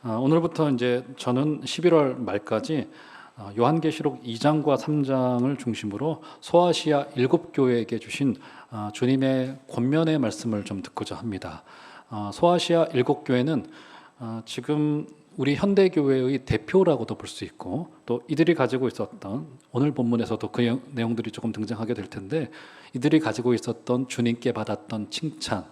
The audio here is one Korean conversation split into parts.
오늘부터 이제 저는 11월 말까지 요한계시록 2장과 3장을 중심으로 소아시아 7교회에게 주신 주님의 권면의 말씀을 좀 듣고자 합니다. 소아시아 7교회는 지금 우리 현대교회의 대표라고도 볼 수 있고, 또 이들이 가지고 있었던, 오늘 본문에서도 그 내용들이 조금 등장하게 될 텐데, 이들이 가지고 있었던 주님께 받았던 칭찬,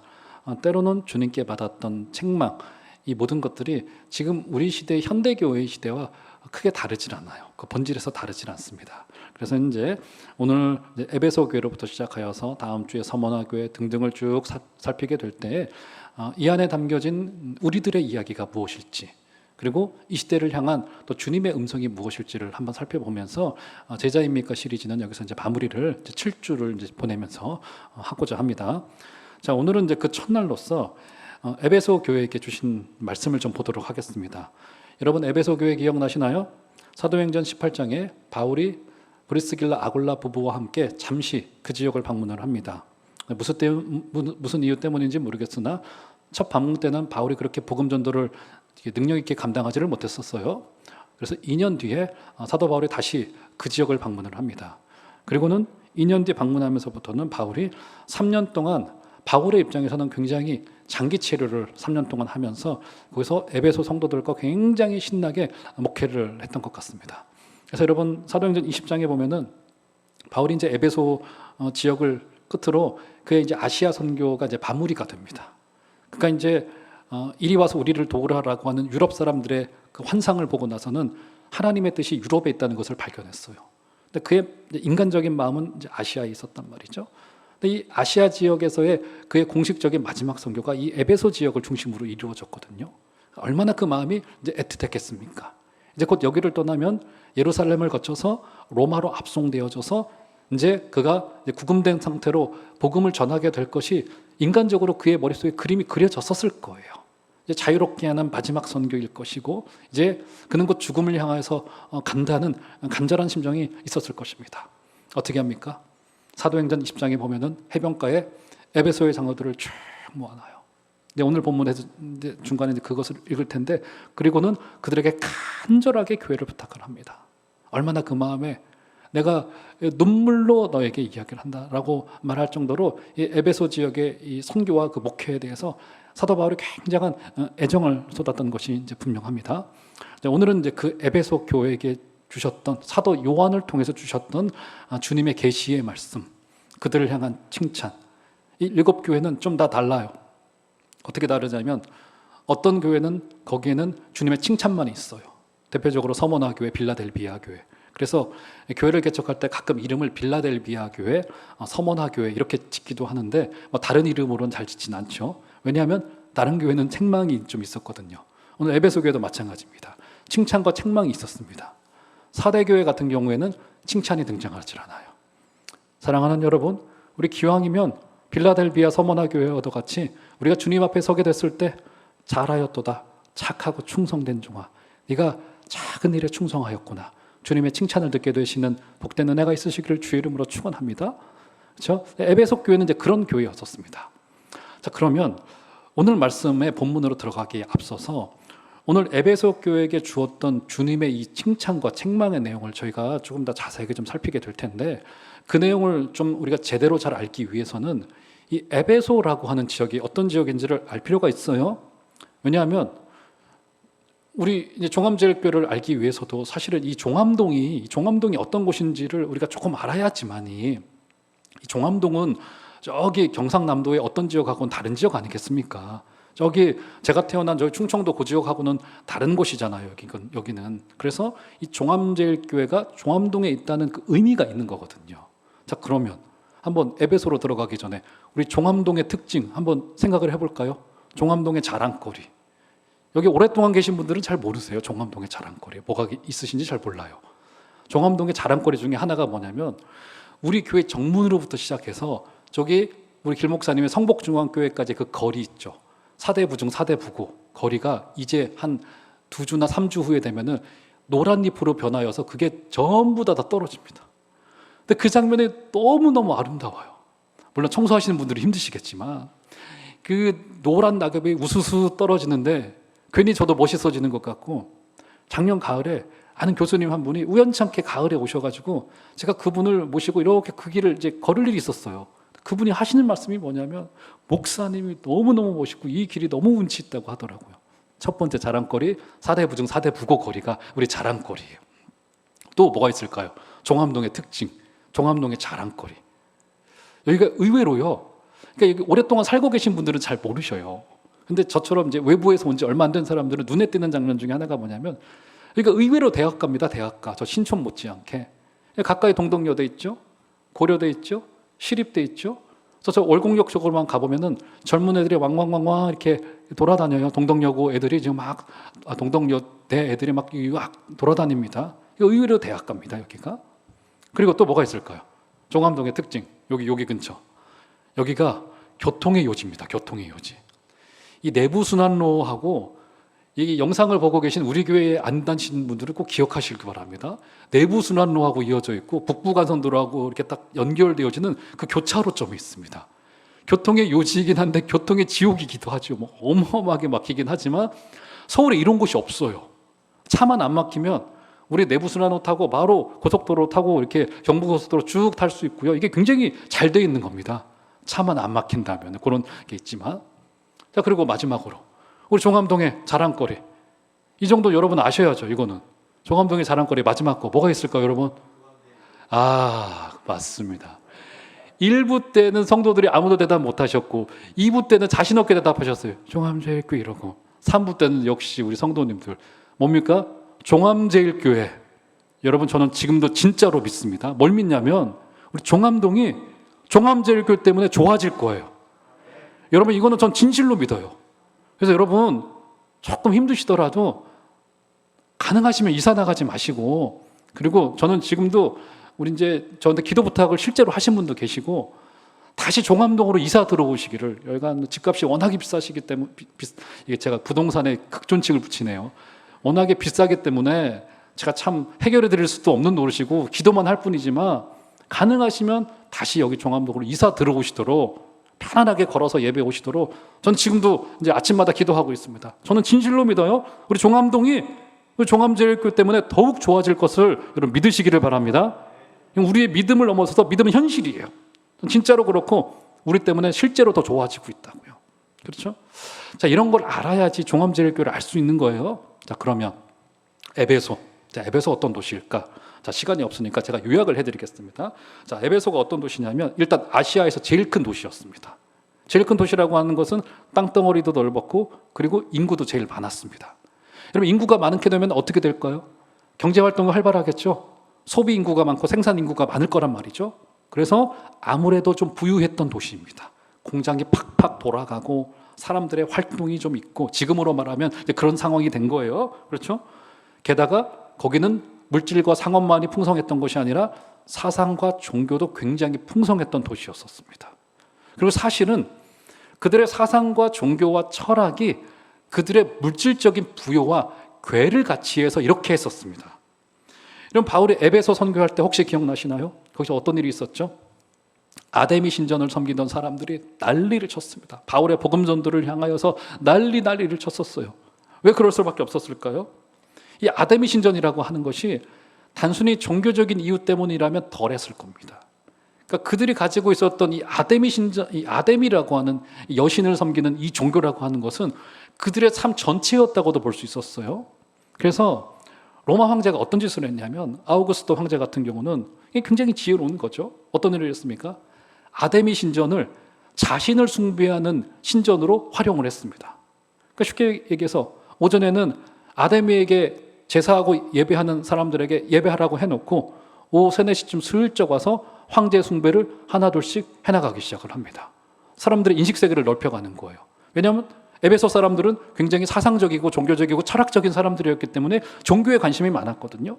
때로는 주님께 받았던 책망, 이 모든 것들이 지금 우리 시대 현대교회의 시대와 크게 다르질 않아요. 그 본질에서 다르질 않습니다. 그래서 이제 오늘 에베소 교회로부터 시작하여서 다음 주에 서머나 교회 등등을 쭉 살피게 될 때 이 안에 담겨진 우리들의 이야기가 무엇일지, 그리고 이 시대를 향한 또 주님의 음성이 무엇일지를 한번 살펴보면서 제자입니까 시리즈는 여기서 이제 마무리를 이제 7주를 이제 보내면서 하고자 합니다. 자, 오늘은 이제 그 첫날로서 에베소 교회에게 주신 말씀을 좀 보도록 하겠습니다. 여러분, 에베소 교회 기억나시나요? 사도행전 18장에 바울이 브리스길라 아굴라 부부와 함께 잠시 그 지역을 방문을 합니다. 무슨 이유 때문인지 모르겠으나 첫 방문 때는 바울이 그렇게 복음 전도를 능력 있게 감당하지를 못했었어요. 그래서 2년 뒤에 사도 바울이 다시 그 지역을 방문을 합니다. 그리고는 2년 뒤 방문하면서부터는 바울이 3년 동안, 바울의 입장에서는 굉장히 장기 체류를 3년 동안 하면서 거기서 에베소 성도들과 굉장히 신나게 목회를 했던 것 같습니다. 그래서 여러분, 사도행전 20장에 보면은 바울이 이제 에베소 지역을 끝으로 그의 이제 아시아 선교가 이제 마무리가 됩니다. 그러니까 이제 이리 와서 우리를 도우라라고 하는 유럽 사람들의 그 환상을 보고 나서는 하나님의 뜻이 유럽에 있다는 것을 발견했어요. 근데 그의 인간적인 마음은 이제 아시아에 있었단 말이죠. 근데 이 아시아 지역에서의 그의 공식적인 마지막 선교가 이 에베소 지역을 중심으로 이루어졌거든요. 얼마나 그 마음이 이제 애틋했겠습니까? 이제 곧 여기를 떠나면 예루살렘을 거쳐서 로마로 압송되어져서 이제 그가 이제 구금된 상태로 복음을 전하게 될 것이 인간적으로 그의 머릿속에 그림이 그려졌었을 거예요. 이제 자유롭게 하는 마지막 선교일 것이고, 이제 그는 곧 죽음을 향해서 간다는 간절한 심정이 있었을 것입니다. 어떻게 합니까? 사도행전 20장에 보면은 해변가에 에베소의 장로들을 쭉 모아놔요. 근데 오늘 본문에서 중간에 이제 그것을 읽을 텐데, 그리고는 그들에게 간절하게 교회를 부탁을 합니다. 얼마나 그 마음에 내가 눈물로 너에게 이야기를 한다라고 말할 정도로 이 에베소 지역의 이 선교와 그 목회에 대해서 사도 바울이 굉장한 애정을 쏟았던 것이 이제 분명합니다. 오늘은 이제 그 에베소 교회에게 주셨던, 사도 요한을 통해서 주셨던 주님의 계시의 말씀, 그들을 향한 칭찬. 이 7교회는 좀 다 달라요. 어떻게 다르냐면, 어떤 교회는 거기에는 주님의 칭찬만이 있어요. 대표적으로 서머나 교회, 빌라델비아 교회. 그래서 교회를 개척할 때 가끔 이름을 빌라델비아 교회, 서머나 교회 이렇게 짓기도 하는데 다른 이름으로는 잘 짓진 않죠. 왜냐하면 다른 교회는 책망이 좀 있었거든요. 오늘 에베소 교회도 마찬가지입니다. 칭찬과 책망이 있었습니다. 사대교회 같은 경우에는 칭찬이 등장하지 않아요. 사랑하는 여러분, 우리 기왕이면 빌라델비아 서머나 교회와도 같이 우리가 주님 앞에 서게 됐을 때 잘하였도다, 착하고 충성된 종아, 네가 작은 일에 충성하였구나, 주님의 칭찬을 듣게 되시는 복된 은혜가 있으시기를 주의 이름으로 축원합니다. 그렇죠? 에베소 교회는 이제 그런 교회였었습니다. 자, 그러면 오늘 말씀의 본문으로 들어가기에 앞서서 오늘 에베소 교회에게 주었던 주님의 이 칭찬과 책망의 내용을 저희가 조금 더 자세하게 좀 살피게 될 텐데, 그 내용을 좀 우리가 제대로 잘 알기 위해서는 이 에베소라고 하는 지역이 어떤 지역인지를 알 필요가 있어요. 왜냐하면 우리 이제 종암제일교회를 알기 위해서도 사실은 이 종암동이 어떤 곳인지를 우리가 조금 알아야지만이, 이 종암동은 저기 경상남도의 어떤 지역하고는 다른 지역 아니겠습니까? 저기 제가 태어난 저기 충청도 그 지역하고는 다른 곳이잖아요. 여기는. 그래서 이 종암제일교회가 종암동에 있다는 그 의미가 있는 거거든요. 자, 그러면 한번 에베소로 들어가기 전에 우리 종암동의 특징 한번 생각을 해볼까요? 종암동의 자랑거리. 여기 오랫동안 계신 분들은 잘 모르세요. 종암동의 자랑거리 뭐가 있으신지 잘 몰라요. 종암동의 자랑거리 중에 하나가 뭐냐면, 우리 교회 정문으로부터 시작해서 저기 우리 길 목사님의 성복중앙교회까지 그 거리 있죠. 사대부 중 사대부고 거리가 이제 한 2주나 3주 후에 되면은 노란 잎으로 변하여서 그게 전부 다 떨어집니다. 근데 그 장면이 너무너무 아름다워요. 물론 청소하시는 분들이 힘드시겠지만 그 노란 낙엽이 우수수 떨어지는데 괜히 저도 멋있어지는 것 같고, 작년 가을에 아는 교수님 한 분이 우연찮게 가을에 오셔가지고 제가 그분을 모시고 이렇게 그 길을 이제 걸을 일이 있었어요. 그분이 하시는 말씀이 뭐냐면, 목사님이 너무너무 멋있고 이 길이 너무 운치 있다고 하더라고요. 첫 번째 자랑거리, 사대부중 사대부고 거리가 우리 자랑거리예요. 또 뭐가 있을까요? 종암동의 특징, 종암동의 자랑거리. 여기가 의외로요, 그러니까 여기 오랫동안 살고 계신 분들은 잘 모르셔요. 근데 저처럼 이제 외부에서 온 지 얼마 안 된 사람들은 눈에 띄는 장면 중에 하나가 뭐냐면, 그러니까 의외로 대학가입니다. 대학가. 저 신촌 못지않게 가까이 동덕여대 있죠, 고려대 있죠, 시립대 있죠. 저 월곡역 쪽으로만 가보면은 젊은 애들이 왕왕왕왕 이렇게 돌아다녀요. 동덕여고 애들이 지금 막, 동덕여대 애들이 막 돌아다닙니다. 의외로 대학가입니다, 여기가. 그리고 또 뭐가 있을까요? 종암동의 특징, 여기 근처. 여기가 교통의 요지입니다. 교통의 요지. 이 내부순환로하고, 이 영상을 보고 계신 우리 교회에 안 다니시는 분들은 꼭 기억하시길 바랍니다. 내부순환로하고 이어져 있고 북부간선도로하고 이렇게 딱 연결되어지는 그 교차로점이 있습니다. 교통의 요지이긴 한데 교통의 지옥이기도 하죠. 뭐 어마어마하게 막히긴 하지만 서울에 이런 곳이 없어요. 차만 안 막히면 우리 내부순환로 타고 바로 고속도로 타고 이렇게 경부고속도로 쭉 탈 수 있고요. 이게 굉장히 잘 돼 있는 겁니다. 차만 안 막힌다면 그런 게 있지만. 자, 그리고 마지막으로 우리 종암동의 자랑거리. 이 정도 여러분 아셔야죠. 이거는 종암동의 자랑거리 마지막 거 뭐가 있을까요, 여러분? 맞습니다. 1부 때는 성도들이 아무도 대답 못 하셨고 2부 때는 자신 없게 대답하셨어요. 종암제일교회 이러고. 3부 때는 역시 우리 성도님들 뭡니까? 종암제일교회. 여러분, 저는 지금도 진짜로 믿습니다. 뭘 믿냐면 우리 종암동이 종암제일교회 때문에 좋아질 거예요. 여러분, 이거는 전 진실로 믿어요. 그래서 여러분, 조금 힘드시더라도 가능하시면 이사 나가지 마시고, 그리고 저는 지금도 우리 이제 저한테 기도 부탁을 실제로 하신 분도 계시고 다시 종암동으로 이사 들어오시기를. 여기가 집값이 워낙에 비싸시기 때문에 이게 제가 부동산에 극존칭을 붙이네요. 워낙에 비싸기 때문에 제가 참 해결해 드릴 수도 없는 노릇이고 기도만 할 뿐이지만, 가능하시면 다시 여기 종암동으로 이사 들어오시도록, 편안하게 걸어서 예배 오시도록 전 지금도 이제 아침마다 기도하고 있습니다. 저는 진실로 믿어요. 우리 종암동이 종암제일교회 때문에 더욱 좋아질 것을 여러분 믿으시기를 바랍니다. 우리의 믿음을 넘어서서 믿음은 현실이에요. 진짜로 그렇고 우리 때문에 실제로 더 좋아지고 있다고요. 그렇죠? 자, 이런 걸 알아야지 종암제일교회를 알 수 있는 거예요. 자, 그러면 에베소. 자, 에베소 어떤 도시일까? 자, 시간이 없으니까 제가 요약을 해드리겠습니다. 자, 에베소가 어떤 도시냐면 일단 아시아에서 제일 큰 도시였습니다. 제일 큰 도시라고 하는 것은 땅덩어리도 넓었고 그리고 인구도 제일 많았습니다. 여러분, 인구가 많게 되면 어떻게 될까요? 경제활동이 활발하겠죠. 소비 인구가 많고 생산 인구가 많을 거란 말이죠. 그래서 아무래도 좀 부유했던 도시입니다. 공장이 팍팍 돌아가고 사람들의 활동이 좀 있고, 지금으로 말하면 그런 상황이 된 거예요. 그렇죠? 게다가 거기는 물질과 상업만이 풍성했던 것이 아니라 사상과 종교도 굉장히 풍성했던 도시였었습니다. 그리고 사실은 그들의 사상과 종교와 철학이 그들의 물질적인 부여와 괴를 같이 해서 이렇게 했었습니다. 이런 바울이 에베소 선교할 때 혹시 기억나시나요? 거기서 어떤 일이 있었죠? 아데미 신전을 섬기던 사람들이 난리를 쳤습니다. 바울의 복음 전도를 향하여서 난리를 쳤었어요. 왜 그럴 수밖에 없었을까요? 이 아데미 신전이라고 하는 것이 단순히 종교적인 이유 때문이라면 덜했을 겁니다. 그러니까 그들이 가지고 있었던 이 아데미 신전, 이 아데미라고 하는 여신을 섬기는 이 종교라고 하는 것은 그들의 삶 전체였다고도 볼 수 있었어요. 그래서 로마 황제가 어떤 짓을 했냐면, 아우구스도 황제 같은 경우는 굉장히 지혜로운 거죠. 어떤 일을 했습니까? 아데미 신전을 자신을 숭배하는 신전으로 활용을 했습니다. 그러니까 쉽게 얘기해서 오전에는 아데미에게 제사하고 예배하는 사람들에게 예배하라고 해놓고 오후 3, 4시쯤 슬쩍 와서 황제 숭배를 하나둘씩 해나가기 시작을 합니다. 사람들의 인식세계를 넓혀가는 거예요. 왜냐하면 에베소 사람들은 굉장히 사상적이고 종교적이고 철학적인 사람들이었기 때문에 종교에 관심이 많았거든요.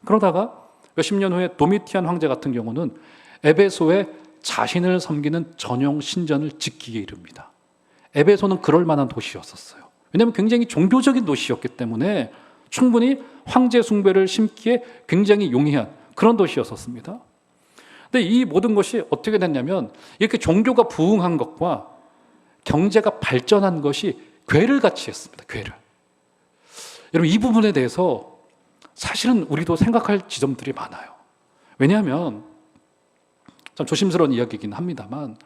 그러다가 몇십 년 후에 도미티안 황제 같은 경우는 에베소에 자신을 섬기는 전용 신전을 짓기에 이릅니다. 에베소는 그럴 만한 도시였었어요. 왜냐하면 굉장히 종교적인 도시였기 때문에 충분히 황제 숭배를 심기에 굉장히 용이한 그런 도시였었습니다. 근데 이 모든 것이 어떻게 됐냐면, 이렇게 종교가 부흥한 것과 경제가 발전한 것이 괴를 같이 했습니다. 괴를. 여러분, 이 부분에 대해서 사실은 우리도 생각할 지점들이 많아요. 왜냐하면 참 조심스러운 이야기이긴 합니다만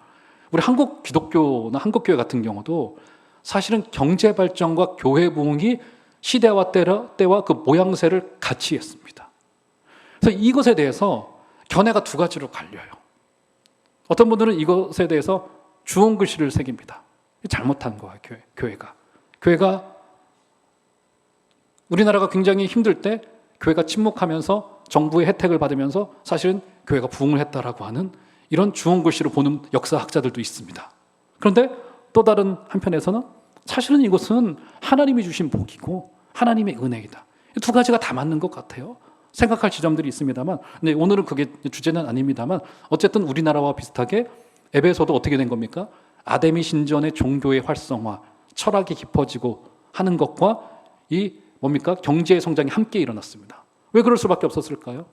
우리 한국 기독교나 한국 교회 같은 경우도 사실은 경제 발전과 교회 부흥이 시대와 때와 그 모양새를 같이 했습니다. 그래서 이것에 대해서 견해가 두 가지로 갈려요. 어떤 분들은 이것에 대해서 주홍글씨를 새깁니다. 잘못한 거야, 교회가 우리나라가 굉장히 힘들 때 교회가 침묵하면서 정부의 혜택을 받으면서 사실은 교회가 부흥을 했다라고 하는 이런 주홍글씨로 보는 역사학자들도 있습니다. 그런데 또 다른 한편에서는 사실은 이것은 하나님이 주신 복이고 하나님의 은혜이다. 두 가지가 다 맞는 것 같아요. 생각할 지점들이 있습니다만, 근데 오늘은 그게 주제는 아닙니다만, 어쨌든 우리나라와 비슷하게 에베소도 어떻게 된 겁니까? 아데미 신전의 종교의 활성화, 철학이 깊어지고 하는 것과 이 뭡니까? 경제의 성장이 함께 일어났습니다. 왜 그럴 수밖에 없었을까요?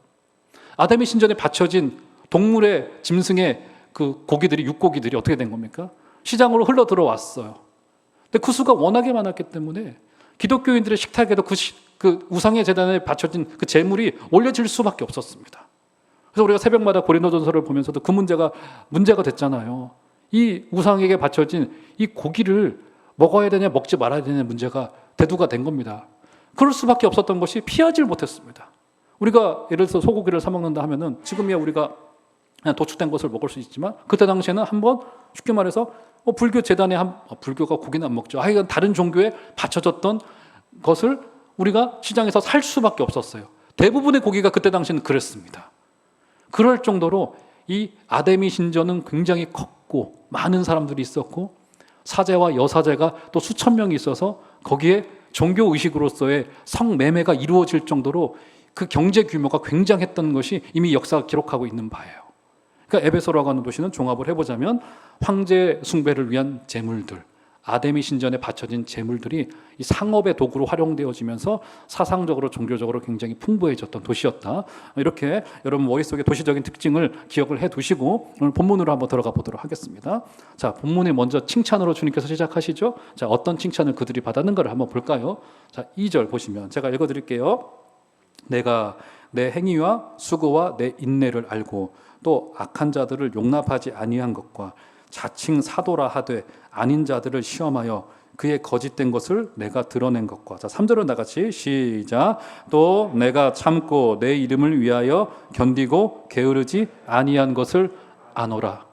아데미 신전에 바쳐진 동물의 짐승의 그 고기들이, 육고기들이 어떻게 된 겁니까? 시장으로 흘러 들어왔어요. 근데 그 수가 워낙에 많았기 때문에 기독교인들의 식탁에도 그 우상의 제단에 바쳐진 그 제물이 올려질 수밖에 없었습니다. 그래서 우리가 새벽마다 고린도전서를 보면서도 그 문제가 됐잖아요. 이 우상에게 바쳐진 이 고기를 먹어야 되냐 먹지 말아야 되냐 문제가 대두가 된 겁니다. 그럴 수밖에 없었던 것이 피하지 못했습니다. 우리가 예를 들어서 소고기를 사 먹는다 하면은 지금이야 우리가 그냥 도축된 것을 먹을 수 있지만 그때 당시에는 한번 쉽게 말해서 불교 재단에 불교가 고기는 안 먹죠. 하여간 다른 종교에 바쳐졌던 것을 우리가 시장에서 살 수밖에 없었어요. 대부분의 고기가 그때 당시에는 그랬습니다. 그럴 정도로 이 아데미 신전은 굉장히 컸고 많은 사람들이 있었고 사제와 여사제가 또 수천 명이 있어서 거기에 종교 의식으로서의 성매매가 이루어질 정도로 그 경제 규모가 굉장했던 것이 이미 역사가 기록하고 있는 바예요. 그러니까 에베소라고 하는 도시는 종합을 해보자면 황제 숭배를 위한 제물들, 아데미 신전에 바쳐진 제물들이 이 상업의 도구로 활용되어지면서 사상적으로 종교적으로 굉장히 풍부해졌던 도시였다. 이렇게 여러분 머릿속에 도시적인 특징을 기억을 해두시고 오늘 본문으로 한번 들어가 보도록 하겠습니다. 자, 본문에 먼저 칭찬으로 주님께서 시작하시죠. 자, 어떤 칭찬을 그들이 받았는가를 한번 볼까요? 자, 2절 보시면 제가 읽어드릴게요. 내가 내 행위와 수고와 내 인내를 알고 또 악한 자들을 용납하지 아니한 것과 자칭 사도라 하되 아닌 자들을 시험하여 그의 거짓된 것을 내가 드러낸 것과. 자, 3절은 다 같이 시작. 또 내가 참고 내 이름을 위하여 견디고 게으르지 아니한 것을 아노라.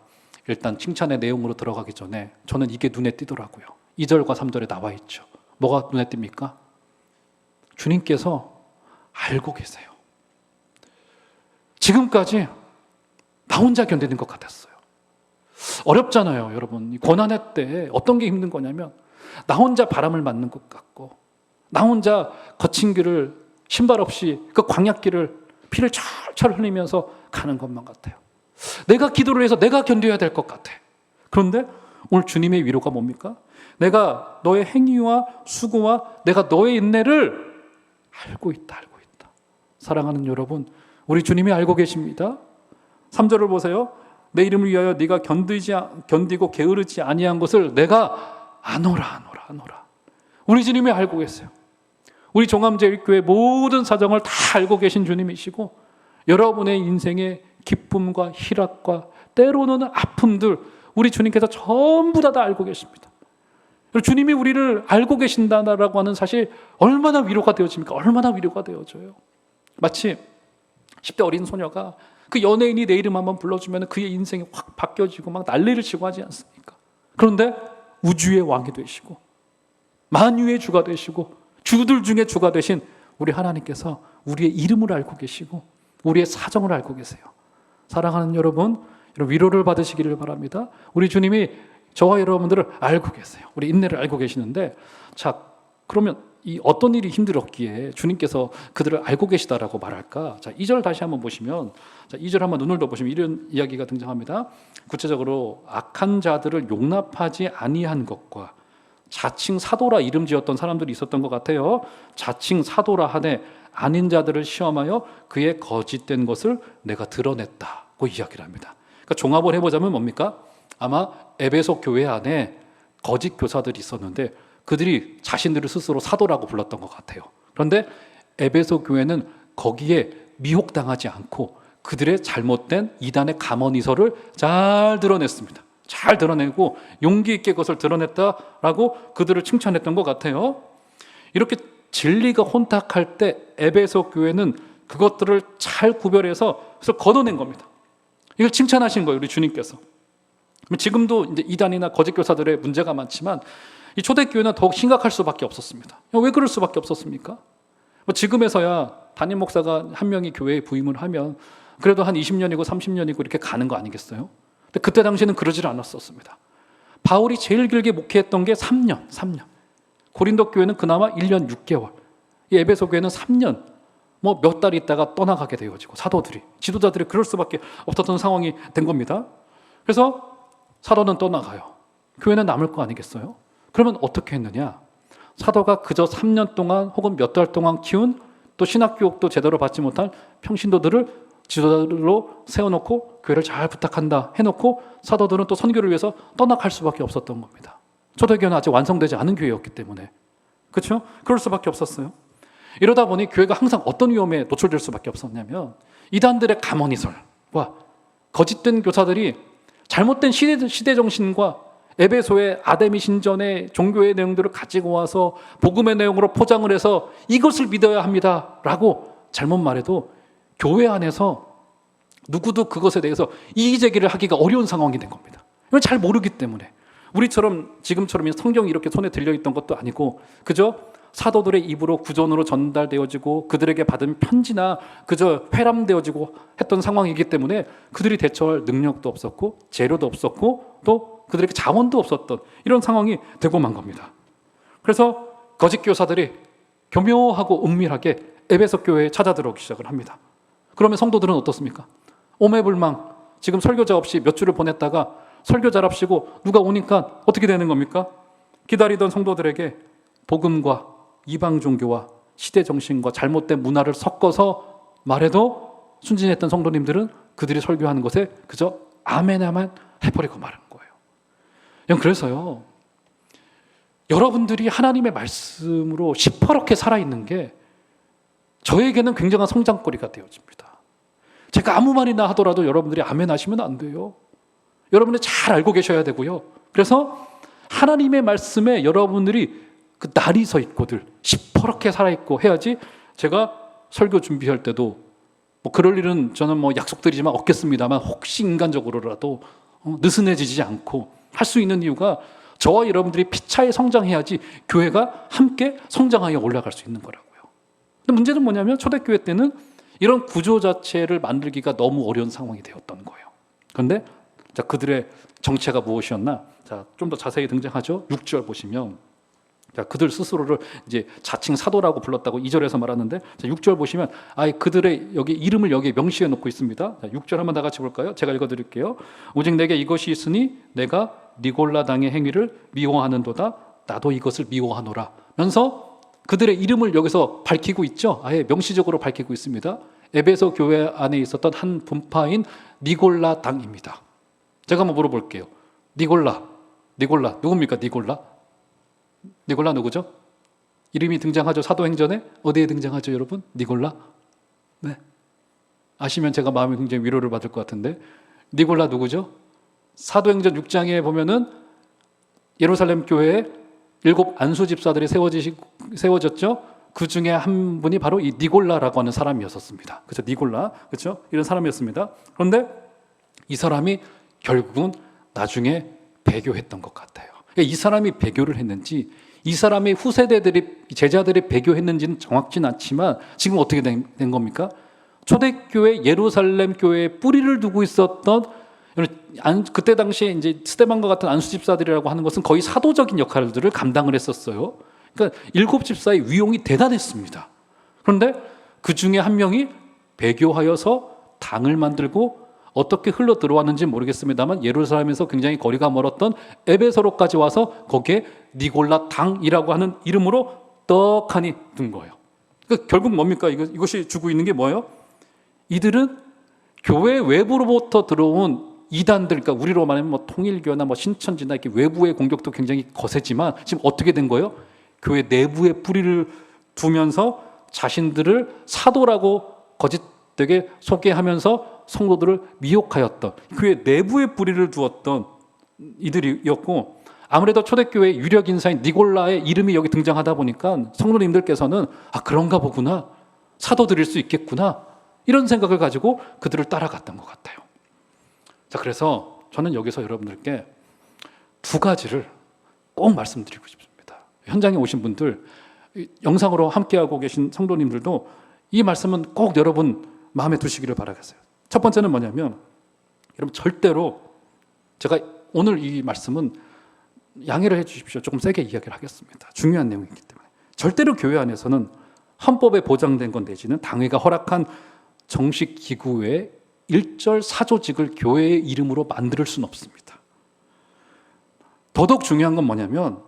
일단 칭찬의 내용으로 들어가기 전에 저는 이게 눈에 띄더라고요. 2절과 3절에 나와 있죠. 뭐가 눈에 띕니까? 주님께서 알고 계세요. 지금까지 나 혼자 견디는 것 같았어요. 어렵잖아요, 여러분. 고난의 때 어떤 게 힘든 거냐면 나 혼자 바람을 맞는 것 같고 나 혼자 거친 길을 신발 없이 그 광야길을 피를 철철 흘리면서 가는 것만 같아요. 내가 기도를 해서 내가 견뎌야 될 것 같아. 그런데 오늘 주님의 위로가 뭡니까? 내가 너의 행위와 수고와 내가 너의 인내를 알고 있다. 사랑하는 여러분, 우리 주님이 알고 계십니다. 3절을 보세요. 내 이름을 위하여 네가 견디고 게으르지 아니한 것을 내가 아노라. 우리 주님이 알고 계세요. 우리 종암제일교회 모든 사정을 다 알고 계신 주님이시고 여러분의 인생의 기쁨과 희락과 때로는 아픔들 우리 주님께서 전부 다 알고 계십니다. 주님이 우리를 알고 계신다라고 하는 사실 얼마나 위로가 되어집니까? 얼마나 위로가 되어져요. 마치 10대 어린 소녀가 그 연예인이 내 이름 한번 불러주면 그의 인생이 확 바뀌어지고 막 난리를 치고 하지 않습니까? 그런데 우주의 왕이 되시고 만유의 주가 되시고 주들 중에 주가 되신 우리 하나님께서 우리의 이름을 알고 계시고 우리의 사정을 알고 계세요. 사랑하는 여러분, 위로를 받으시기를 바랍니다. 우리 주님이 저와 여러분들을 알고 계세요. 우리 인내를 알고 계시는데, 자, 그러면 이 어떤 일이 힘들었기에 주님께서 그들을 알고 계시다라고 말할까? 자, 2절 다시 한번 보시면, 자, 2절 한번 눈을 더 보시면 이런 이야기가 등장합니다. 구체적으로 악한 자들을 용납하지 아니한 것과 자칭 사도라 이름 지었던 사람들이 있었던 것 같아요. 자칭 사도라 하되 아닌 자들을 시험하여 그의 거짓된 것을 내가 드러냈다고 이야기를 합니다. 그러니까 종합을 해보자면 뭡니까? 아마 에베소 교회 안에 거짓 교사들이 있었는데 그들이 자신들을 스스로 사도라고 불렀던 것 같아요. 그런데 에베소 교회는 거기에 미혹당하지 않고 그들의 잘못된 이단의 가머니설을 잘 드러냈습니다. 잘 드러내고 용기 있게 그것을 드러냈다라고 그들을 칭찬했던 것 같아요. 이렇게 진리가 혼탁할 때 에베소 교회는 그것들을 잘 구별해서 그래서 걷어낸 겁니다. 이걸 칭찬하신 거예요, 우리 주님께서. 지금도 이제 이단이나 거짓 교사들의 문제가 많지만 이 초대교회는 더욱 심각할 수밖에 없었습니다. 왜 그럴 수밖에 없었습니까? 지금에서야 담임 목사가 한 명이 교회에 부임을 하면 그래도 한 20년이고 30년이고 이렇게 가는 거 아니겠어요? 근데 그때 당시에는 그러질 않았었습니다. 바울이 제일 길게 목회했던 게 3년. 고린도 교회는 그나마 1년 6개월. 이 에베소 교회는 3년, 몇 달 있다가 떠나가게 되어지고 사도들이, 지도자들이 그럴 수밖에 없었던 상황이 된 겁니다. 그래서 사도는 떠나가요. 교회는 남을 거 아니겠어요? 그러면 어떻게 했느냐? 사도가 그저 3년 동안 혹은 몇 달 동안 키운 또 신학교육도 제대로 받지 못한 평신도들을 지도자로 세워놓고 교회를 잘 부탁한다 해놓고 사도들은 또 선교를 위해서 떠나갈 수밖에 없었던 겁니다. 초대교회는 아직 완성되지 않은 교회였기 때문에. 그렇죠? 그럴 수밖에 없었어요. 이러다 보니 교회가 항상 어떤 위험에 노출될 수밖에 없었냐면 이단들의 가머니설과 거짓된 교사들이 잘못된 시대 정신과 에베소의 아데미 신전의 종교의 내용들을 가지고 와서 복음의 내용으로 포장을 해서 이것을 믿어야 합니다 라고 잘못 말해도 교회 안에서 누구도 그것에 대해서 이의제기를 하기가 어려운 상황이 된 겁니다. 이건 잘 모르기 때문에. 우리처럼 지금처럼 성경이 이렇게 손에 들려있던 것도 아니고 그저 사도들의 입으로 구전으로 전달되어지고 그들에게 받은 편지나 그저 회람되어지고 했던 상황이기 때문에 그들이 대처할 능력도 없었고 재료도 없었고 또 그들에게 자원도 없었던 이런 상황이 되고 만 겁니다. 그래서 거짓 교사들이 교묘하고 은밀하게 에베소 교회에 찾아들어오기 시작을 합니다. 그러면 성도들은 어떻습니까? 오매불망 지금 설교자 없이 몇 주를 보냈다가 설교자랍시고 누가 오니까 어떻게 되는 겁니까? 기다리던 성도들에게 복음과 이방 종교와 시대 정신과 잘못된 문화를 섞어서 말해도 순진했던 성도님들은 그들이 설교하는 것에 그저 아멘에만 해버리고 마는 거예요. 그래서요, 여러분들이 하나님의 말씀으로 시퍼렇게 살아있는 게 저에게는 굉장한 성장거리가 되어집니다. 제가 아무 말이나 하더라도 여러분들이 아멘 하시면 안 돼요. 여러분이 잘 알고 계셔야 되고요. 그래서 하나님의 말씀에 여러분들이 그 날이 서 있고들 시퍼렇게 살아있고 해야지 제가 설교 준비할 때도 그럴 일은 저는 약속드리지만 없겠습니다만 혹시 인간적으로라도 느슨해지지 않고 할 수 있는 이유가 저와 여러분들이 피차에 성장해야지 교회가 함께 성장하여 올라갈 수 있는 거라고요. 근데 문제는 뭐냐면 초대교회 때는 이런 구조 자체를 만들기가 너무 어려운 상황이 되었던 거예요. 그런데 자, 그들의 정체가 무엇이었나? 자, 좀 더 자세히 등장하죠. 6절 보시면 자, 그들 스스로를 이제 자칭 사도라고 불렀다고 2절에서 말하는데 자, 6절 보시면 그들의 여기 이름을 여기에 명시해 놓고 있습니다. 자, 6절 한번 다 같이 볼까요? 제가 읽어 드릴게요. 오직 내게 이것이 있으니 내가 니골라 당의 행위를 미워하는도다. 나도 이것을 미워하노라. 면서 그들의 이름을 여기서 밝히고 있죠. 아예 명시적으로 밝히고 있습니다. 에베소 교회 안에 있었던 한 분파인 니골라 당입니다. 제가 한번 물어볼게요. 니골라 누굽니까? 니골라 누구죠? 이름이 등장하죠. 사도행전에 어디에 등장하죠, 여러분? 니골라? 네. 아시면 제가 마음이 굉장히 위로를 받을 것 같은데 니골라 누구죠? 사도행전 6장에 보면은 예루살렘 교회에 7 안수 집사들이 세워졌죠. 그 중에 한 분이 바로 이 니골라라고 하는 사람이었습니다. 그렇죠? 니골라, 그렇죠? 이런 사람이었습니다. 그런데 이 사람이 결국은 나중에 배교했던 것 같아요. 이 사람이 배교를 했는지 이 사람의 후세대들이 제자들이 배교했는지는 정확지는 않지만 지금 어떻게 된 겁니까? 초대교회 예루살렘 교회에 뿌리를 두고 있었던 그때 당시에 이제 스데반과 같은 안수 집사들이라고 하는 것은 거의 사도적인 역할들을 감당을 했었어요. 그러니까 7 집사의 위용이 대단했습니다. 그런데 그 중에 한 명이 배교하여서 당을 만들고 어떻게 흘러 들어왔는지 모르겠습니다만 예루살렘에서 굉장히 거리가 멀었던 에베소로까지 와서 거기에 니골라 당이라고 하는 이름으로 떡하니 든 거예요. 그러니까 결국 뭡니까? 이것이 주고 있는 게 뭐예요? 이들은 교회 외부로부터 들어온 이단들, 그러니까 우리로 말하면 통일교나 신천지나 이렇게 외부의 공격도 굉장히 거세지만 지금 어떻게 된 거예요? 교회 내부에 뿌리를 두면서 자신들을 사도라고 거짓되게 소개하면서 성도들을 미혹하였던 교회 내부에 뿌리를 두었던 이들이었고, 아무래도 초대교회 유력 인사인 니골라의 이름이 여기 등장하다 보니까 성도님들께서는 그런가 보구나, 사도들일 수 있겠구나, 이런 생각을 가지고 그들을 따라갔던 것 같아요. 자, 그래서 저는 여기서 여러분들께 두 가지를 꼭 말씀드리고 싶습니다. 현장에 오신 분들, 영상으로 함께하고 계신 성도님들도 이 말씀은 꼭 여러분 마음에 두시기를 바라겠어요. 첫 번째는 뭐냐면, 여러분 절대로, 제가 오늘 이 말씀은 양해를 해 주십시오. 조금 세게 이야기를 하겠습니다. 중요한 내용이기 때문에. 절대로 교회 안에서는 헌법에 보장된 건 내지는 당회가 허락한 정식 기구 외에 일절 사조직을 교회의 이름으로 만들 수는 없습니다. 더더욱 중요한 건 뭐냐면,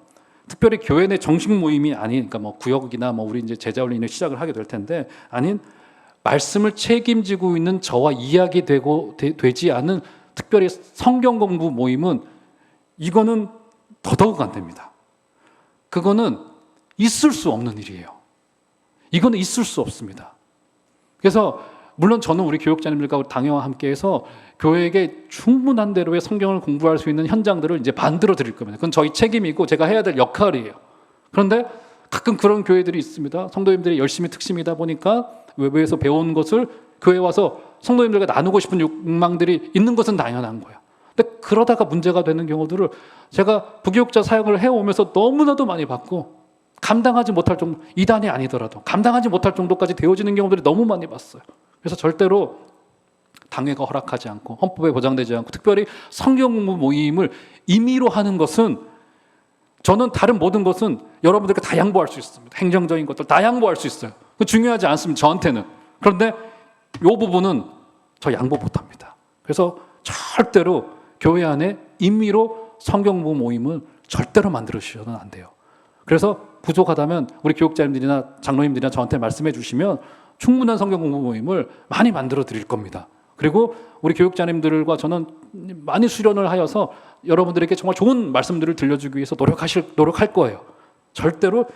특별히 교회 내 정식 모임이 아닌, 그러니까 구역이나 우리 이제 제자훈련을 시작을 하게 될 텐데, 아닌 말씀을 책임지고 있는 저와 되지 않은 특별히 성경 공부 모임은, 이거는 더더욱 안 됩니다. 그거는 있을 수 없는 일이에요. 이거는 있을 수 없습니다. 그래서 물론 저는 우리 교육자님들과 당회와 함께해서 교회에게 충분한 대로의 성경을 공부할 수 있는 현장들을 이제 만들어 드릴 겁니다. 그건 저희 책임이고 제가 해야 될 역할이에요. 그런데 가끔 그런 교회들이 있습니다. 성도님들이 열심히 특심이다 보니까 외부에서 배운 것을 교회에 와서 성도님들과 나누고 싶은 욕망들이 있는 것은 당연한 거예요. 근데 그러다가 문제가 되는 경우들을 제가 부교육자 사역을 해오면서 너무나도 많이 봤고, 감당하지 못할 정도, 이단이 아니더라도 감당하지 못할 정도까지 되어지는 경우들이 너무 많이 봤어요. 그래서 절대로 당회가 허락하지 않고 헌법에 보장되지 않고 특별히 성경 공부 모임을 임의로 하는 것은, 저는 다른 모든 것은 여러분들께 다 양보할 수 있습니다. 행정적인 것들 다 양보할 수 있어요. 중요하지 않습니다, 저한테는. 그런데 이 부분은 저 양보 못합니다. 그래서 절대로 교회 안에 임의로 성경 공부 모임을 절대로 만들어주셔서는 안 돼요. 그래서 부족하다면 우리 교육자님들이나 장로님들이나 저한테 말씀해 주시면 충분한 성경 공부 모임을 많이 만들어 드릴 겁니다. 그리고 우리 교육자님들과 저는 많이 수련을 하여서 여러분들에게 정말 좋은 말씀들을 들려주기 위해서 노력할 거예요. 절대로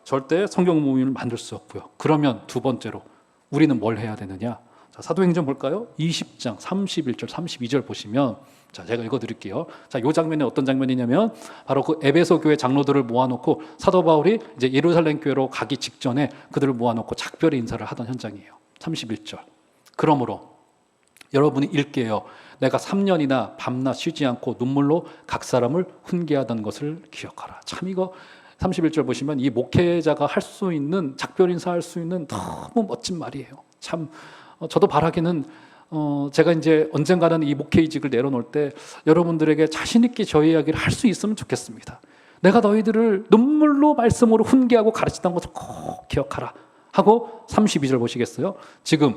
절대 성경 공부 모임을 만들 수 없고요. 그러면 두 번째로 우리는 뭘 해야 되느냐? 자, 사도행전 볼까요? 20장 31절 32절 보시면, 자, 제가 읽어드릴게요. 자, 이 장면이 어떤 장면이냐면, 바로 그 에베소 교회 장로들을 모아놓고 사도 바울이 이제 예루살렘 교회로 가기 직전에 그들을 모아놓고 작별의 인사를 하던 현장이에요. 31절. 그러므로 여러분이 읽게요. 내가 3년이나 밤낮 쉬지 않고 눈물로 각 사람을 훈계하던 것을 기억하라. 참, 이거 31절 보시면 이 목회자가 할 수 있는, 작별 인사할 수 있는 너무 멋진 말이에요. 참, 저도 바라기는 제가 이제 언젠가는 이 목회의직을 내려놓을 때 여러분들에게 자신 있게 저 이야기를 할 수 있으면 좋겠습니다. 내가 너희들을 눈물로 말씀으로 훈계하고 가르치던 것을 꼭 기억하라 하고 32절 보시겠어요? 지금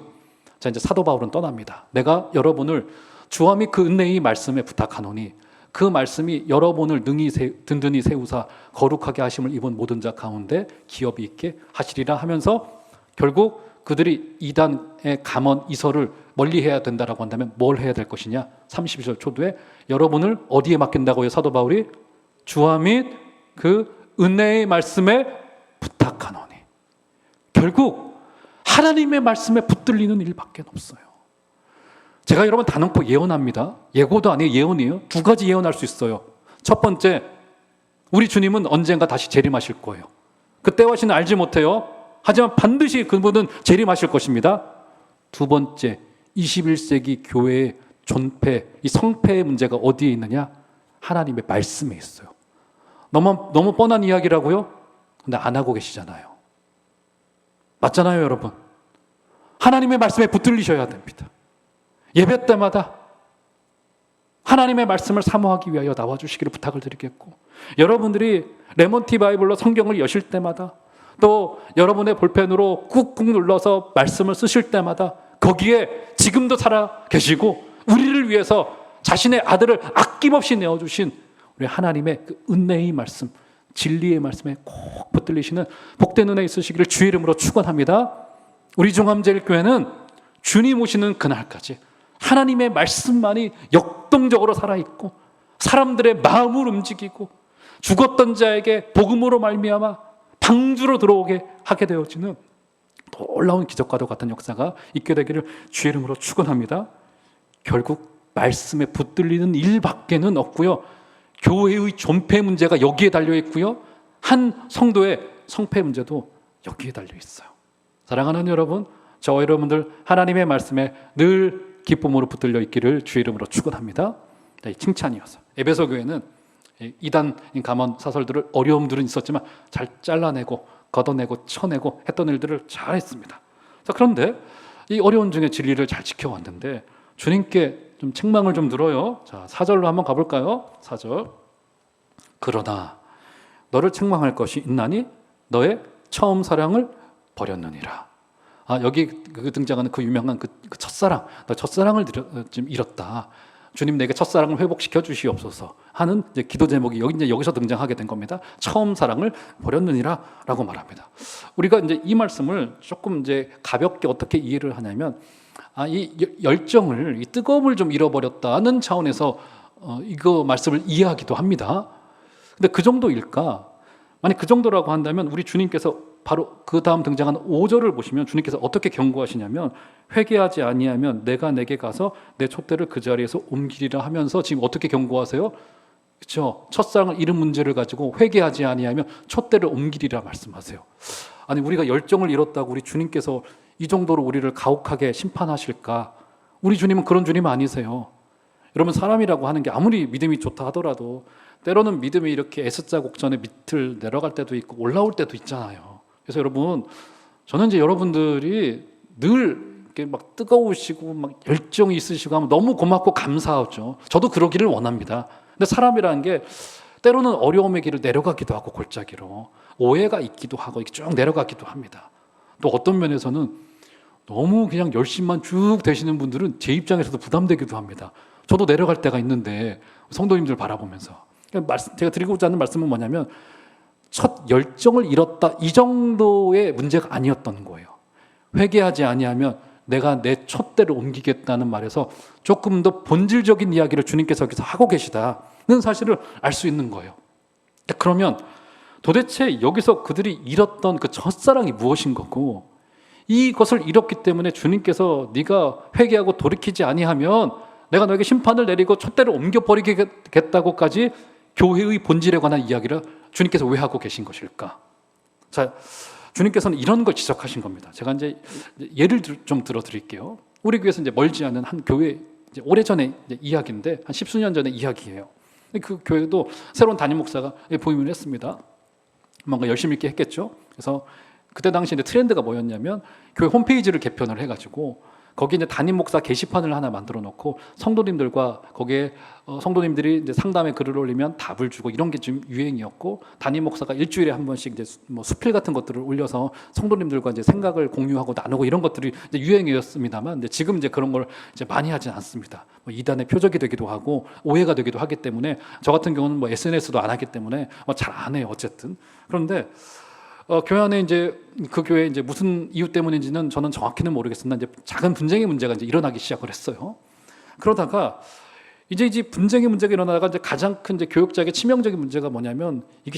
자, 이제 사도 바울은 떠납니다. 내가 여러분을 주와 및 그 은혜의 말씀에 부탁하노니 그 말씀이 여러분을 든든히 세우사 거룩하게 하심을 입은 모든 자 가운데 기업이 있게 하시리라 하면서, 결국 그들이 이단의 감언 이설을 멀리해야 된다라고 한다면 뭘 해야 될 것이냐? 32절 초두에 여러분을 어디에 맡긴다고요? 사도 바울이 주와 및 그 은혜의 말씀에 부탁하노니. 결국 하나님의 말씀에 붙들리는 일밖에 없어요. 제가 여러분 단언코 예언합니다. 예고도 아니에요, 예언이에요. 두 가지 예언할 수 있어요. 첫 번째, 우리 주님은 언젠가 다시 재림하실 거예요. 그때와 시는 알지 못해요. 하지만 반드시 그분은 재림하실 것입니다. 두 번째, 21세기 교회의 존폐, 이 성패의 문제가 어디에 있느냐? 하나님의 말씀에 있어요. 너무 뻔한 이야기라고요? 근데 안 하고 계시잖아요. 맞잖아요, 여러분. 하나님의 말씀에 붙들리셔야 됩니다. 예배 때마다 하나님의 말씀을 사모하기 위하여 나와주시기를 부탁을 드리겠고, 여러분들이 레몬티 바이블로 성경을 여실 때마다, 또 여러분의 볼펜으로 꾹꾹 눌러서 말씀을 쓰실 때마다 거기에 지금도 살아 계시고 우리를 위해서 자신의 아들을 아낌없이 내어주신 우리 하나님의 그 은혜의 말씀, 진리의 말씀에 꼭 붙들리시는 복된 은혜 있으시기를 주의 이름으로 축원합니다. 우리 종암제일교회는 주님 오시는 그날까지 하나님의 말씀만이 역동적으로 살아있고 사람들의 마음을 움직이고 죽었던 자에게 복음으로 말미암아 방주로 들어오게 하게 되어지는 놀라운 기적과도 같은 역사가 있게 되기를 주의 이름으로 축원합니다. 결국 말씀에 붙들리는 일밖에는 없고요. 교회의 존폐 문제가 여기에 달려 있고요. 한 성도의 성폐 문제도 여기에 달려 있어요. 사랑하는 여러분, 저와 여러분들 하나님의 말씀에 늘 기쁨으로 붙들려 있기를 주의 이름으로 축원합니다. 칭찬이어서 에베소 교회는 이단 가문 사설들을 어려움들은 있었지만 잘 잘라내고 걷어내고 쳐내고 했던 일들을 잘 했습니다. 자, 그런데 이 어려운 중에 진리를 잘 지켜왔는데 주님께 좀 책망을 좀 들어요. 자, 4절로 한번 가볼까요? 4절. 그러나 너를 책망할 것이 있나니 너의 처음 사랑을 버렸느니라. 여기 등장하는 그 유명한 그 첫사랑, 너 첫사랑을 지금 잃었다. 주님 내게 첫사랑을 회복시켜 주시옵소서 하는 이제 기도 제목이 여기서 등장하게 된 겁니다. 처음 사랑을 버렸느니라라고 말합니다. 우리가 이제 이 말씀을 조금 이제 가볍게 어떻게 이해를 하냐면, 이 열정을, 이 뜨거움을 좀 잃어버렸다는 차원에서 이거 말씀을 이해하기도 합니다. 근데 그 정도일까? 만약 그 정도라고 한다면 우리 주님께서 바로 그 다음 등장하는 5절을 보시면 주님께서 어떻게 경고하시냐면, 회개하지 아니하면 내가 내게 가서 내 촛대를 그 자리에서 옮기리라 하면서 지금 어떻게 경고하세요? 그렇죠? 첫사랑을 잃은 문제를 가지고 회개하지 아니하면 촛대를 옮기리라 말씀하세요. 아니, 우리가 열정을 잃었다고 우리 주님께서 이 정도로 우리를 가혹하게 심판하실까? 우리 주님은 그런 주님 아니세요. 여러분, 사람이라고 하는 게 아무리 믿음이 좋다 하더라도 때로는 믿음이 이렇게 S자 곡선의 밑을 내려갈 때도 있고 올라올 때도 있잖아요. 그래서 여러분, 저는 이제 여러분들이 늘 이렇게 막 뜨거우시고 막 열정이 있으시고 하면 너무 고맙고 감사하죠. 저도 그러기를 원합니다. 근데 사람이라는 게 때로는 어려움의 길을 내려가기도 하고 골짜기로 오해가 있기도 하고 이렇게 쭉 내려가기도 합니다. 또 어떤 면에서는 너무 그냥 열심만 쭉 되시는 분들은 제 입장에서도 부담되기도 합니다. 저도 내려갈 때가 있는데 성도님들 바라보면서 제가 드리고자 하는 말씀은 뭐냐면, 첫 열정을 잃었다 이 정도의 문제가 아니었던 거예요. 회개하지 아니하면 내가 내 촛대를 옮기겠다는 말에서 조금 더 본질적인 이야기를 주님께서 여기서 하고 계시다는 사실을 알 수 있는 거예요. 그러면 도대체 여기서 그들이 잃었던 그 첫사랑이 무엇인 거고, 이것을 잃었기 때문에 주님께서 네가 회개하고 돌이키지 아니하면 내가 너에게 심판을 내리고 촛대를 옮겨버리겠다고까지 교회의 본질에 관한 이야기를 주님께서 왜 하고 계신 것일까? 자, 주님께서는 이런 걸 지적하신 겁니다. 제가 이제 예를 좀 들어드릴게요. 우리 교회에서 이제 멀지 않은 한 교회, 이제 오래전의 이야기인데 한 십수년 전의 이야기예요. 그 교회도 새로운 담임 목사가 부임을 했습니다. 뭔가 열심히 있게 했겠죠. 그래서 그때 당시 이제 트렌드가 뭐였냐면, 교회 홈페이지를 개편을 해가지고 거기 이제 담임 목사 게시판을 하나 만들어 놓고 성도님들과 거기에 성도님들이 이제 상담에 글을 올리면 답을 주고 이런 게 좀 유행이었고, 담임 목사가 일주일에 한 번씩 이제 뭐 수필 같은 것들을 올려서 성도님들과 이제 생각을 공유하고 나누고 이런 것들이 이제 유행이었습니다만, 근데 지금 이제 그런 걸 이제 많이 하진 않습니다. 뭐 이단의 표적이 되기도 하고 오해가 되기도 하기 때문에 저 같은 경우는 뭐 SNS도 안 하기 때문에 잘 안 해요. 어쨌든 그런데. 교회 안에 이제 그 교회 이제 무슨 이유 때문인지는 저는 정확히는 모르겠으나 이제 작은 분쟁의 문제가 이제 일어나기 시작을 했어요. 그러다가 이제 분쟁의 문제가 일어나다가 이제 가장 큰 이제 교역자에게 치명적인 문제가 뭐냐면, 이게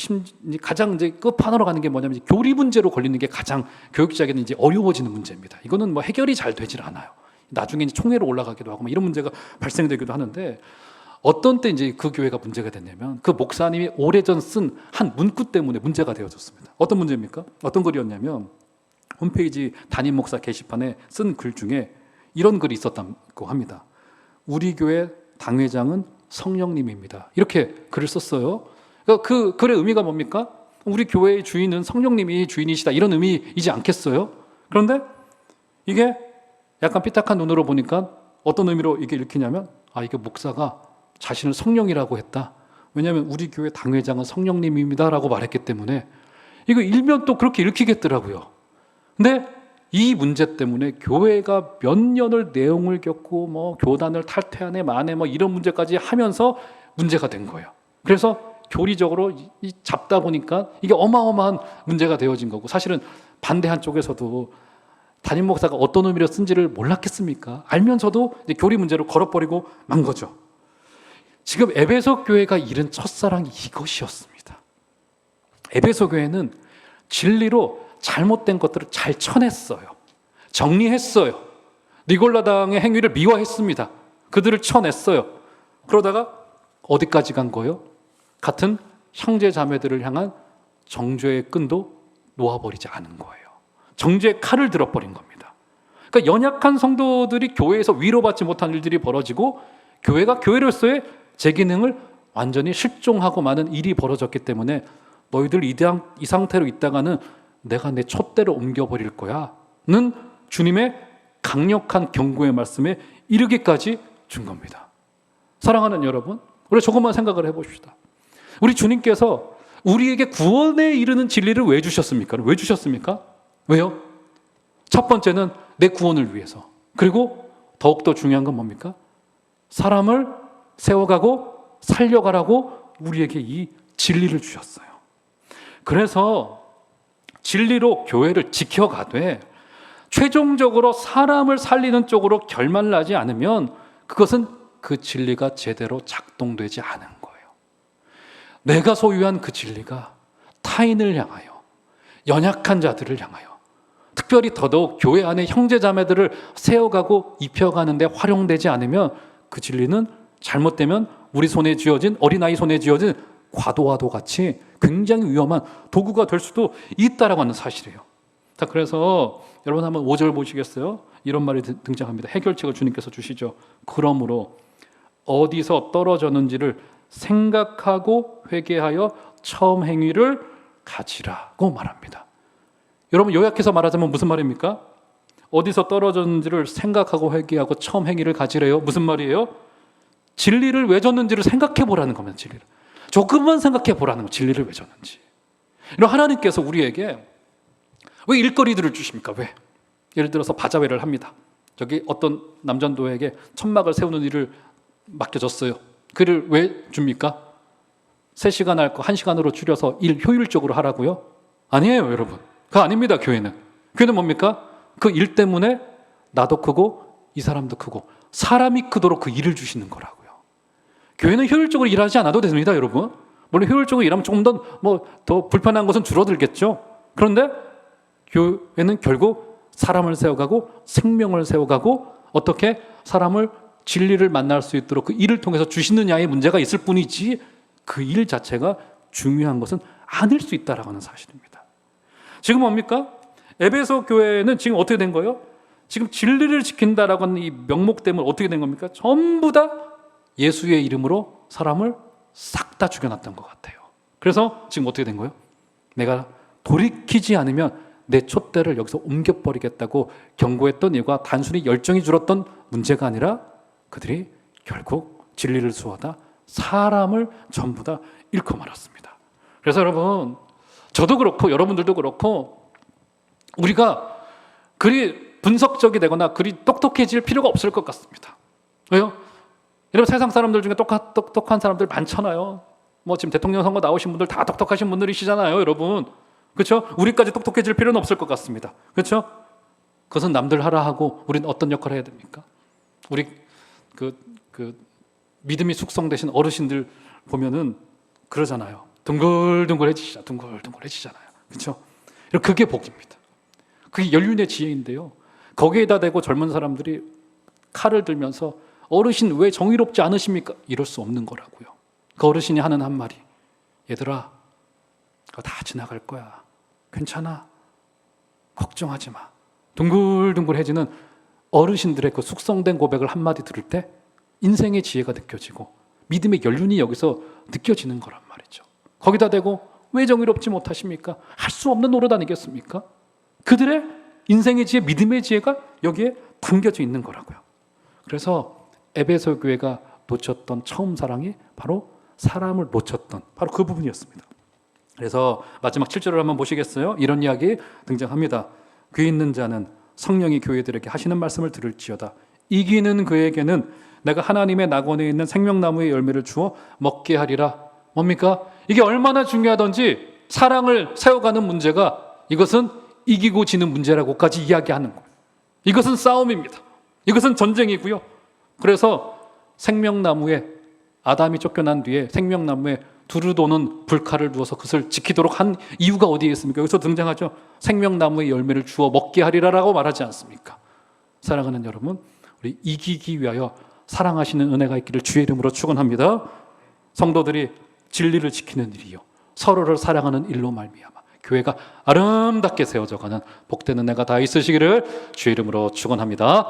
가장 이제 끝판으로 가는 게 뭐냐면 교리 문제로 걸리는 게 가장 교역자에게는 이제 어려워지는 문제입니다. 이거는 뭐 해결이 잘 되질 않아요. 나중에 이제 총회로 올라가기도 하고 뭐 이런 문제가 발생되기도 하는데, 어떤 때 이제 그 교회가 문제가 됐냐면, 그 목사님이 오래전 쓴 한 문구 때문에 문제가 되어졌습니다. 어떤 문제입니까? 어떤 글이었냐면, 홈페이지 담임 목사 게시판에 쓴 글 중에 이런 글이 있었다고 합니다. 우리 교회 당회장은 성령님입니다. 이렇게 글을 썼어요. 그러니까 그 글의 의미가 뭡니까? 우리 교회의 주인은 성령님이 주인이시다, 이런 의미이지 않겠어요? 그런데 이게 약간 삐딱한 눈으로 보니까 어떤 의미로 이게 읽히냐면, 이게 목사가 자신을 성령이라고 했다. 왜냐하면 우리 교회 당회장은 성령님입니다 라고 말했기 때문에 이거 일면 또 그렇게 읽히겠더라고요. 근데 이 문제 때문에 교회가 몇 년을 내용을 겪고 뭐 교단을 탈퇴하네 마네 뭐 이런 문제까지 하면서 문제가 된 거예요. 그래서 교리적으로 잡다 보니까 이게 어마어마한 문제가 되어진 거고, 사실은 반대한 쪽에서도 담임 목사가 어떤 의미로 쓴지를 몰랐겠습니까? 알면서도 이제 교리 문제로 걸어버리고 만 거죠. 지금 에베소 교회가 잃은 첫사랑이 이것이었습니다. 에베소 교회는 진리로 잘못된 것들을 잘 쳐냈어요. 정리했어요. 니골라당의 행위를 미화했습니다. 그들을 쳐냈어요. 그러다가 어디까지 간 거예요? 같은 형제 자매들을 향한 정죄의 끈도 놓아버리지 않은 거예요. 정죄의 칼을 들어버린 겁니다. 그러니까 연약한 성도들이 교회에서 위로받지 못한 일들이 벌어지고 교회가 교회로서의 제 기능을 완전히 실종하고 마는 일이 벌어졌기 때문에 너희들 이 상태로 있다가는 내가 내 촛대를 옮겨버릴 거야는 주님의 강력한 경고의 말씀에 이르기까지 준 겁니다. 사랑하는 여러분, 우리 조금만 생각을 해봅시다. 우리 주님께서 우리에게 구원에 이르는 진리를 왜 주셨습니까? 왜 주셨습니까? 왜요? 첫 번째는 내 구원을 위해서. 그리고 더욱더 중요한 건 뭡니까? 사람을 세워가고 살려가라고 우리에게 이 진리를 주셨어요. 그래서 진리로 교회를 지켜가되 최종적으로 사람을 살리는 쪽으로 결말을 하지 않으면 그것은 그 진리가 제대로 작동되지 않은 거예요. 내가 소유한 그 진리가 타인을 향하여, 연약한 자들을 향하여, 특별히 더더욱 교회 안에 형제자매들을 세워가고 입혀가는 데 활용되지 않으면 그 진리는 잘못되면 우리 손에 쥐어진, 어린아이 손에 쥐어진 과도화도 같이 굉장히 위험한 도구가 될 수도 있다라고 하는 사실이에요. 자, 그래서 여러분 한번 5절 보시겠어요? 이런 말이 등장합니다. 해결책을 주님께서 주시죠. 그러므로 어디서 떨어졌는지를 생각하고 회개하여 처음 행위를 가지라고 말합니다. 여러분 요약해서 말하자면 무슨 말입니까? 어디서 떨어졌는지를 생각하고 회개하고 처음 행위를 가지래요. 무슨 말이에요? 진리를 왜 줬는지를 생각해 보라는 겁니다. 진리를 조금만 생각해 보라는 거. 진리를 왜 줬는지. 이런 하나님께서 우리에게 왜 일거리들을 주십니까? 왜? 예를 들어서 바자회를 합니다. 저기 어떤 남전도에게 천막을 세우는 일을 맡겨졌어요. 그를 왜 줍니까? 3시간 할 거 1시간으로 줄여서 일 효율적으로 하라고요? 아니에요, 여러분. 그거 아닙니다, 교회는. 교회는 뭡니까? 그 일 때문에 나도 크고 이 사람도 크고 사람이 크도록 그 일을 주시는 거라고요. 교회는 효율적으로 일하지 않아도 됩니다, 여러분. 물론 효율적으로 일하면 조금 더 불편한 것은 줄어들겠죠. 그런데 교회는 결국 사람을 세워가고 생명을 세워가고 어떻게 사람을 진리를 만날 수 있도록 그 일을 통해서 주시느냐의 문제가 있을 뿐이지 그 일 자체가 중요한 것은 아닐 수 있다라고 하는 사실입니다. 지금 뭡니까? 에베소 교회는 지금 어떻게 된 거예요? 지금 진리를 지킨다라고 하는 이 명목 때문에 어떻게 된 겁니까? 전부 다 예수의 이름으로 사람을 싹 다 죽여놨던 것 같아요. 그래서 지금 어떻게 된 거예요? 내가 돌이키지 않으면 내 촛대를 여기서 옮겨버리겠다고 경고했던 이유가 단순히 열정이 줄었던 문제가 아니라 그들이 결국 진리를 수호하다 사람을 전부 다 잃고 말았습니다. 그래서 여러분, 저도 그렇고 여러분들도 그렇고 우리가 그리 분석적이 되거나 그리 똑똑해질 필요가 없을 것 같습니다. 왜요? 여러분 세상 사람들 중에 똑똑한 사람들 많잖아요. 뭐 지금 대통령 선거 나오신 분들 다 똑똑하신 분들이시잖아요, 여러분. 그렇죠? 우리까지 똑똑해질 필요는 없을 것 같습니다. 그렇죠? 그것은 남들 하라 하고 우리는 어떤 역할을 해야 됩니까? 우리 그 믿음이 숙성되신 어르신들 보면은 그러잖아요. 둥글둥글해지잖아요. 그렇죠? 그게 복입니다. 그게 연륜의 지혜인데요. 거기에다 대고 젊은 사람들이 칼을 들면서 어르신 왜 정의롭지 않으십니까? 이럴 수 없는 거라고요. 그 어르신이 하는 한마디, 얘들아 그거 다 지나갈 거야. 괜찮아. 걱정하지 마. 둥글둥글해지는 어르신들의 그 숙성된 고백을 한마디 들을 때 인생의 지혜가 느껴지고 믿음의 연륜이 여기서 느껴지는 거란 말이죠. 거기다 대고 왜 정의롭지 못하십니까? 할 수 없는 노릇 아니겠습니까? 그들의 인생의 지혜, 믿음의 지혜가 여기에 담겨져 있는 거라고요. 그래서 에베소 교회가 놓쳤던 처음 사랑이 바로 사람을 놓쳤던 바로 그 부분이었습니다. 그래서 마지막 7절을 한번 보시겠어요? 이런 이야기 등장합니다. 귀 있는 자는 성령이 교회들에게 하시는 말씀을 들을지어다. 이기는 그에게는 내가 하나님의 낙원에 있는 생명나무의 열매를 주어 먹게 하리라. 뭡니까? 이게 얼마나 중요하던지 사랑을 세워가는 문제가 이것은 이기고 지는 문제라고까지 이야기하는 거예요. 이것은 싸움입니다. 이것은 전쟁이고요. 그래서 생명나무에 아담이 쫓겨난 뒤에 생명나무에 두루 도는 불칼을 두어서 그것을 지키도록 한 이유가 어디에 있습니까? 여기서 등장하죠. 생명나무의 열매를 주어 먹게 하리라라고 말하지 않습니까? 사랑하는 여러분, 우리 이기기 위하여 사랑하시는 은혜가 있기를 주의 이름으로 축원합니다. 성도들이 진리를 지키는 일이요, 서로를 사랑하는 일로 말미암아 교회가 아름답게 세워져가는 복된 은혜가 다 있으시기를 주의 이름으로 축원합니다.